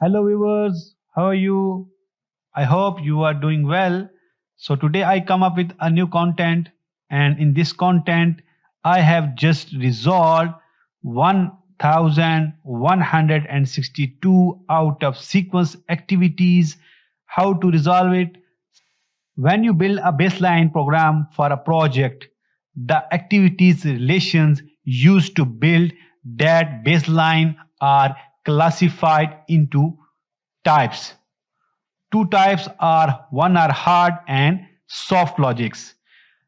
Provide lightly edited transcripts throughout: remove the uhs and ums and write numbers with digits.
Hello viewers, how are you? I hope you are doing well. So today I come up with a new content, and in this content I have just resolved 1162 out of sequence activities. How to resolve it? When you build a baseline program for a project, the activities relations used to build that baseline are classified into types. Two types are one are hard and soft logics.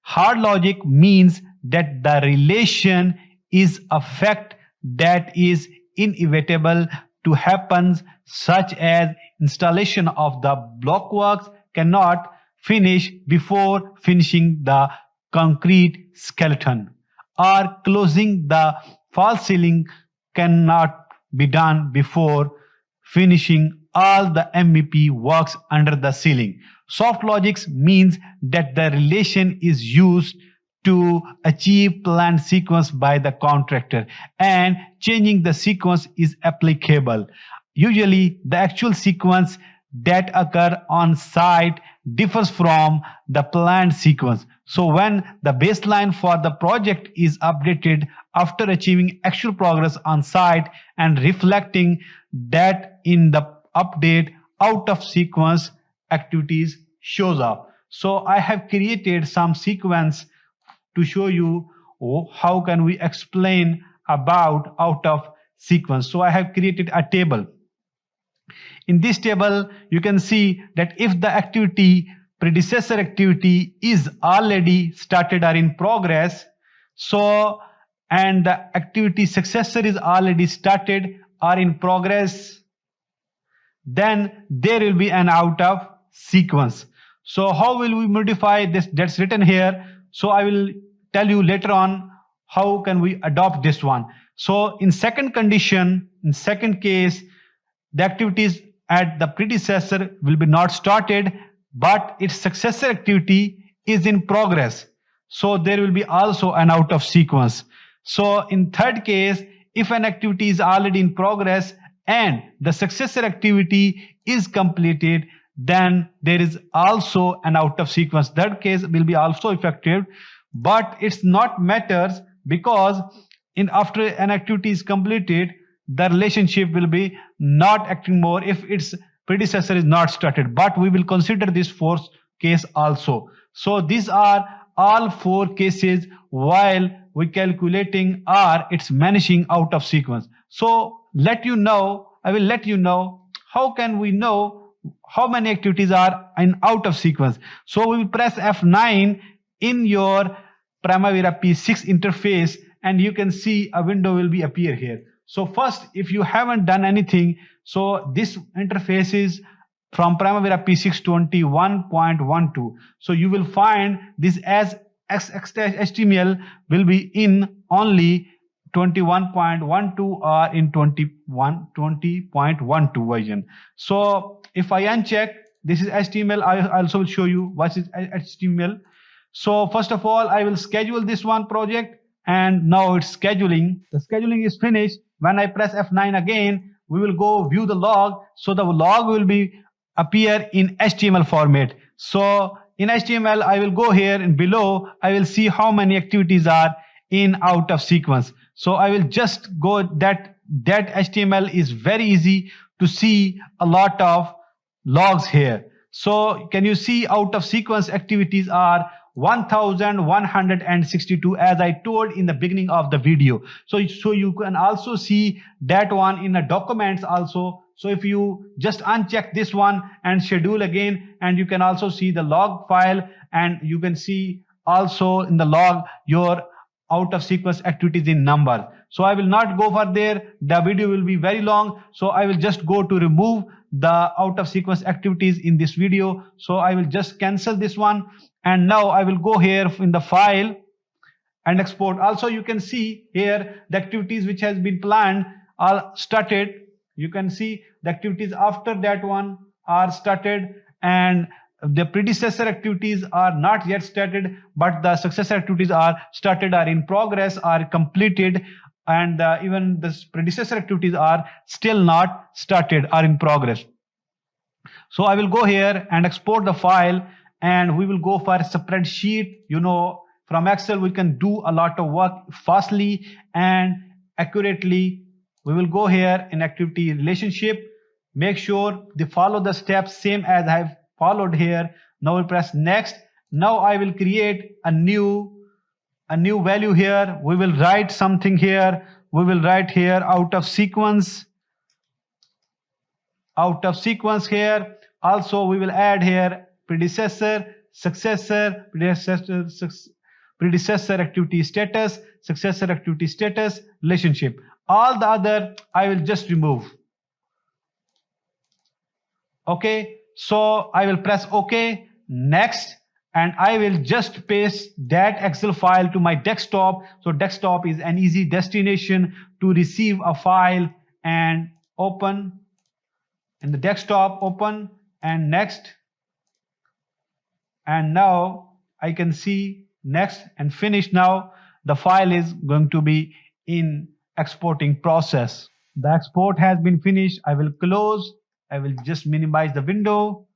Hard logic means that the relation is a fact that is inevitable to happen, such as installation of the blockworks cannot finish before finishing the concrete skeleton, or closing the false ceiling cannot be done before finishing all the MVP works under the ceiling. Soft logics means that the relation is used to achieve planned sequence by the contractor, and changing the sequence is applicable. Usually the actual sequence that occur on site differs from the planned sequence. So when the baseline for the project is updated after achieving actual progress on site and reflecting that in the update, out of sequence activities shows up. So I have created some sequence to show you how can we explain about out of sequence. So I have created a table. In this table you can see that if the activity predecessor activity is already started or in progress, so and the activity successor is already started or in progress, then there will be an out of sequence. So how will we modify this that's written here? So I will tell you later on how can we adopt this one. So in second condition, in second case, the activities at the predecessor will be not started, but its successor activity is in progress. So there will be also an out of sequence. So in third case, if an activity is already in progress and the successor activity is completed, then there is also an out of sequence. That case will be also effective, but it's not matters because in after an activity is completed, the relationship will be not acting more if its predecessor is not started, but we will consider this fourth case also. So these are all four cases while we calculating or it's vanishing out of sequence. So I will let you know how can we know how many activities are in out of sequence. So we will press F9 in your Primavera P6 interface, and you can see a window will be appear here. So first, if you haven't done anything, so this interface is from Primavera P6 21.12. So you will find this as HTML will be in only 21.12 or in 20.12 version. So if I uncheck, this is HTML. I also will show you what is HTML. So first of all, I will schedule this one project, and now it's scheduling. The scheduling is finished. When I press F9 again, we will go view the log. So the log will be appear in HTML format. So in HTML, I will go here and below, I will see how many activities are in out of sequence. So I will just go that HTML is very easy to see a lot of logs here. So can you see out of sequence activities are 1162 as I told in the beginning of the video. So you can also see that one in the documents also. So if you just uncheck this one and schedule again, and you can also see the log file, and you can see also in the log your out of sequence activities in number. So I will not go for there, the video will be very long. So I will just go to remove the out of sequence activities in this video. So I will just cancel this one, and now I will go here in the file and export. Also you can see here the activities which has been planned are started. You can see the activities after that one are started, and the predecessor activities are not yet started, but the successor activities are started, are in progress, are completed, and even the predecessor activities are still not started, are in progress. So I will go here and export the file, and we will go for a spreadsheet. From Excel we can do a lot of work fastly and accurately. We will go here in activity relationship. Make sure they follow the steps same as I have followed here. Now we press next. Now I will create a new value here. We will write something here. We will write here out of sequence here. Also we will add here predecessor, successor, predecessor activity status, successor activity status, relationship. All the other I will just remove. Okay, so I will press OK, next, and I will just paste that Excel file to my desktop. So desktop is an easy destination to receive a file, and open in the desktop, open, and next. And now I can see next and finish. Now the file is going to be in exporting process. The export has been finished. I will close. I will just minimize the window,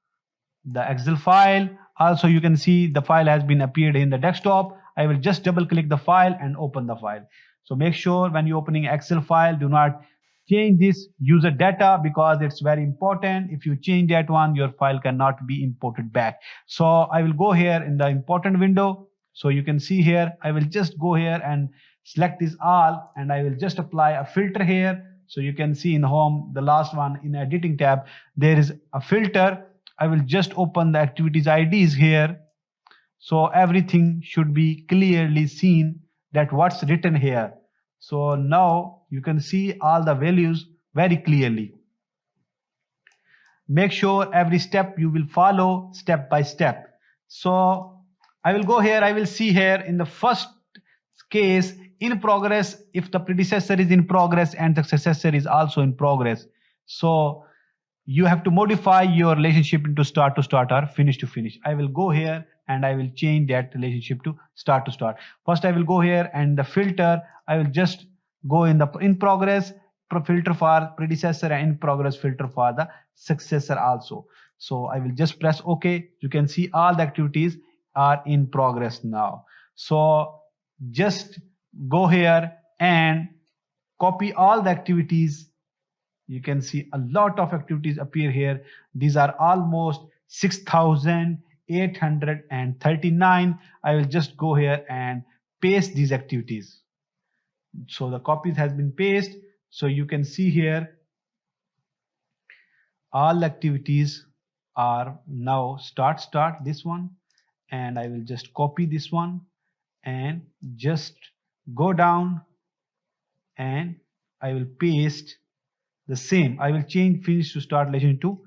the Excel file. Also you can see the file has been appeared in the desktop. I will just double click the file and open the file. So make sure when you're opening Excel file, do not change this user data, because it's very important. If you change that one, your file cannot be imported back. So I will go here in the important window. So you can see here, I will just go here and select this all, and I will just apply a filter here. So you can see in home, the last one in editing tab, there is a filter. I will just open the activities IDs here. So everything should be clearly seen that what's written here. So now you can see all the values very clearly. Make sure every step you will follow step by step. So I will go here, I will see here in the first case in progress, if the predecessor is in progress and the successor is also in progress. So you have to modify your relationship into start to start or finish to finish. I will go here and I will change that relationship to start to start. First I will go here and the filter, I will just go in the in progress filter for predecessor and in progress filter for the successor also. So I will just press OK. You can see all the activities are in progress now. So just go here and copy all the activities. You can see a lot of activities appear here. These are almost 6,839. I will just go here and paste these activities. So the copies has been pasted. So you can see here all activities are now start this one, and I will just copy this one and just go down and I will paste the same. I will change finish to start relation to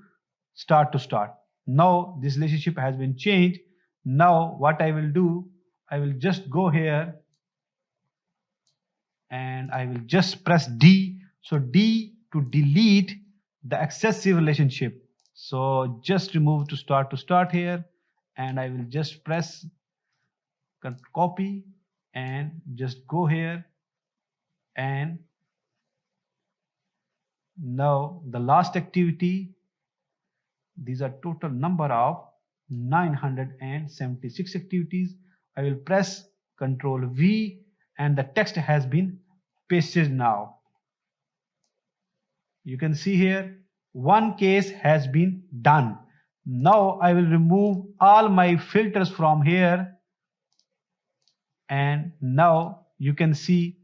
start to start. Now this relationship has been changed. Now what I will do, I will just go here and I will just press D. So D to delete the excessive relationship. So just remove to start here, and I will just press copy and just go here, and now the last activity, these are total number of 976 activities. I will press Ctrl V and the text has been pasted now. You can see here one case has been done. Now I will remove all my filters from here, and now you can see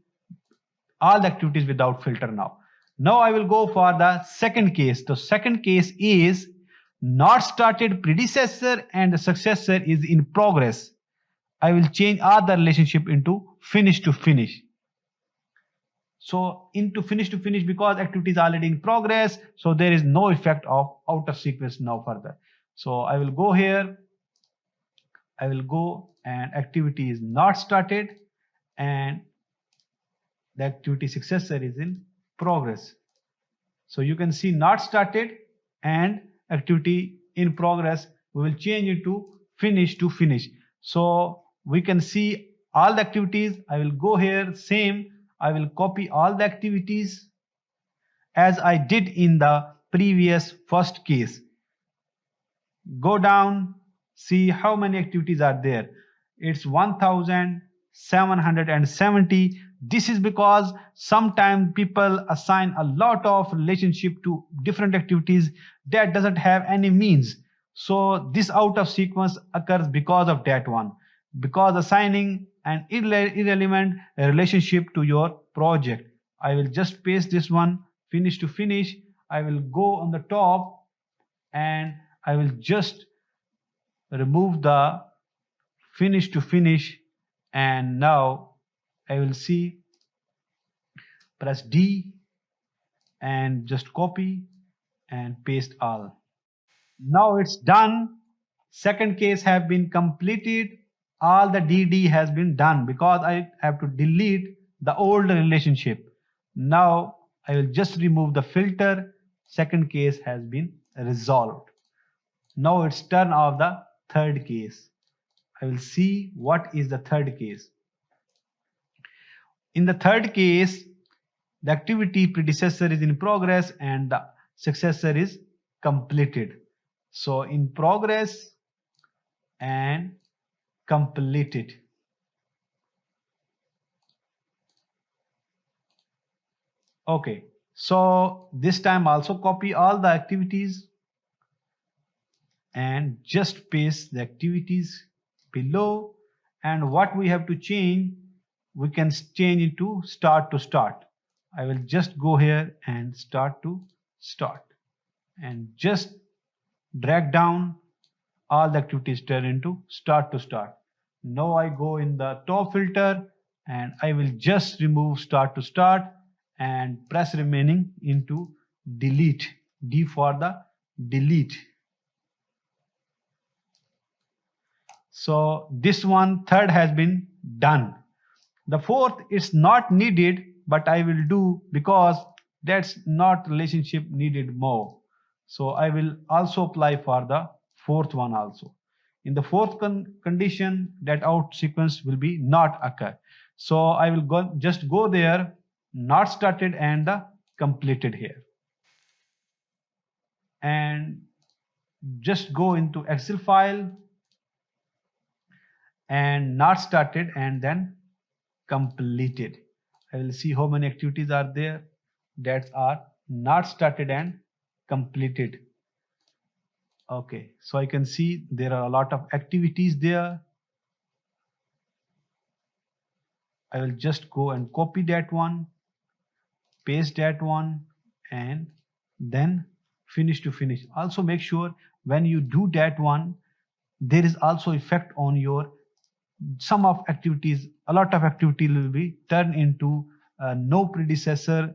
all the activities without filter now. Now I will go for the second case. The second case is not started predecessor and the successor is in progress. I will change all the relationship into finish to finish. So into finish to finish, because activity is already in progress, so there is no effect of out of sequence now further. So I will go here, I will go and activity is not started and the activity successor is in progress. So you can see not started and activity in progress. We will change it to finish to finish. So we can see all the activities. I will go here, same. I will copy all the activities as I did in the previous first case. Go down, see how many activities are there. It's 1770. This is because sometimes people assign a lot of relationship to different activities that doesn't have any means. So this out of sequence occurs because of that one, because assigning an irrelevant relationship to your project. I will just paste this one, finish to finish. I will go on the top and I will just remove the finish to finish, and now I will see, press D and just copy and paste all. Now it's done. Second case have been completed. All the DD has been done because I have to delete the old relationship. Now I will just remove the filter. Second case has been resolved. Now it's turn of the third case. I will see what is the third case. In the third case, the activity predecessor is in progress and the successor is completed. So in progress and completed. Okay, so this time also copy all the activities and just paste the activities below, and what we have to change, we can change into start to start. I will just go here and start to start and just drag down all the activities turn into start to start. Now I go in the top filter and I will just remove start to start and press remaining into delete, D for the delete. So this one third has been done. The fourth is not needed, but I will do because that's not relationship needed more. So I will also apply for the fourth one also. In the fourth condition, that out sequence will be not occur. So I will just go there, not started and the completed here. And just go into Excel file and not started and then completed. I will see how many activities are there that are not started and completed. Okay, so I can see there are a lot of activities there. I will just go and copy that one, paste that one, and then finish to finish. Also make sure when you do that one, there is also effect on your some of activities. A lot of activity will be turned into no predecessor,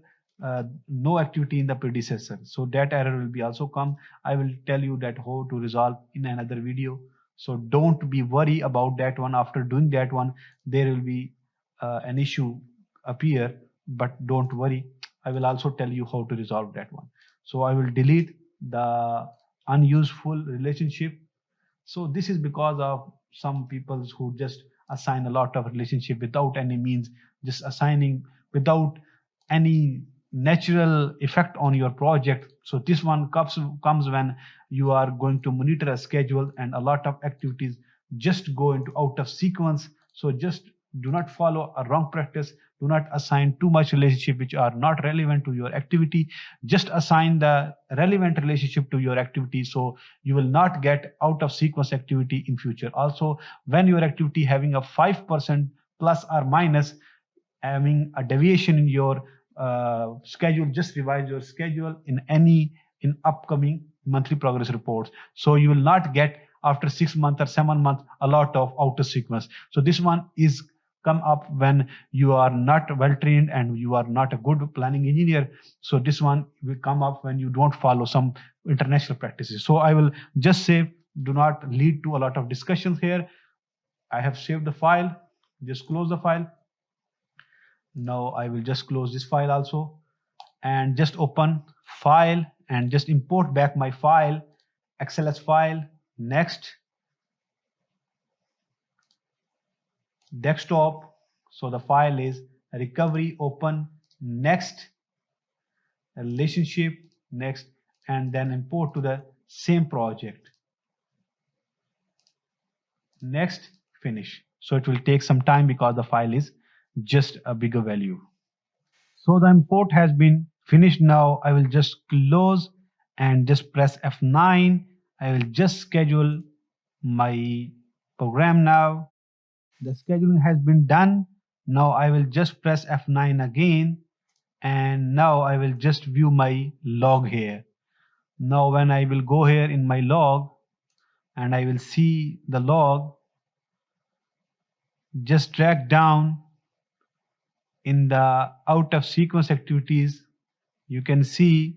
no activity in the predecessor. So that error will be also come. I will tell you that how to resolve in another video. So don't be worry about that one. After doing that one, there will be an issue appear, but don't worry. I will also tell you how to resolve that one. So I will delete the unuseful relationship. So this is because of some people who just assign a lot of relationship without any means, just assigning without any natural effect on your project. So this one comes when you are going to monitor a schedule and a lot of activities just go into out of sequence. So just do not follow a wrong practice. Do not assign too much relationship which are not relevant to your activity. Just assign the relevant relationship to your activity, so you will not get out of sequence activity in future. Also, when your activity having a 5% plus or minus, having a deviation in your schedule, just revise your schedule in upcoming monthly progress reports. So you will not get after 6 months or 7 months a lot of out of sequence. So this one is come up when you are not well trained and you are not a good planning engineer. So this one will come up when you don't follow some international practices. So I will just say do not lead to a lot of discussions here. I have saved the file, just close the file. Now I will just close this file also and just open file and just import back my file, XLS file, next, desktop. So the file is recovery, open, next, relationship, next, and then import to the same project, next, finish. So it will take some time because the file is just a bigger value. So the import has been finished. Now I will just close and just press F9. I will just schedule my program now. The scheduling has been done. Now I will just press F9 again, and now I will just view my log here. Now when I will go here in my log and I will see the log, just drag down in the out of sequence activities, you can see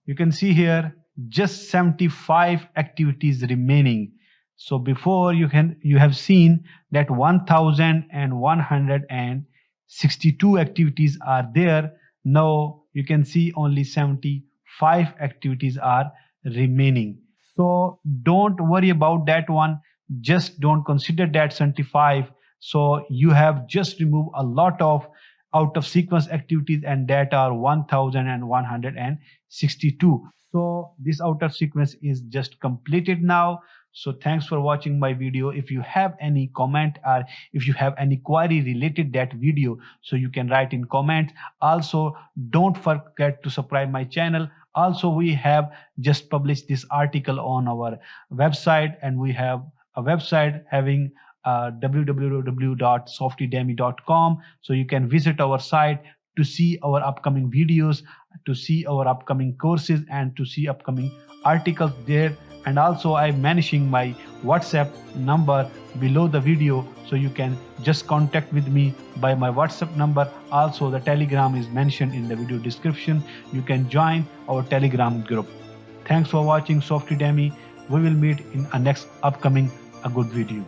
here just 75 activities remaining. So before you have seen that 1162 activities are there. Now you can see only 75 activities are remaining. So don't worry about that one. Just don't consider that 75. So you have just removed a lot of out of sequence activities, and that are 1162. So this out of sequence is just completed now. So thanks for watching my video. If you have any comment or if you have any query related that video, so you can write in comments. Also don't forget to subscribe my channel. Also we have just published this article on our website, and we have a website having www.softedemy.com. So you can visit our site to see our upcoming videos, to see our upcoming courses, and to see upcoming articles there. And also I'm mentioning my WhatsApp number below the video, so you can just contact with me by my WhatsApp number. Also the Telegram is mentioned in the video description. You can join our Telegram group. Thanks for watching SoftEdemy. We will meet in a next upcoming a good video.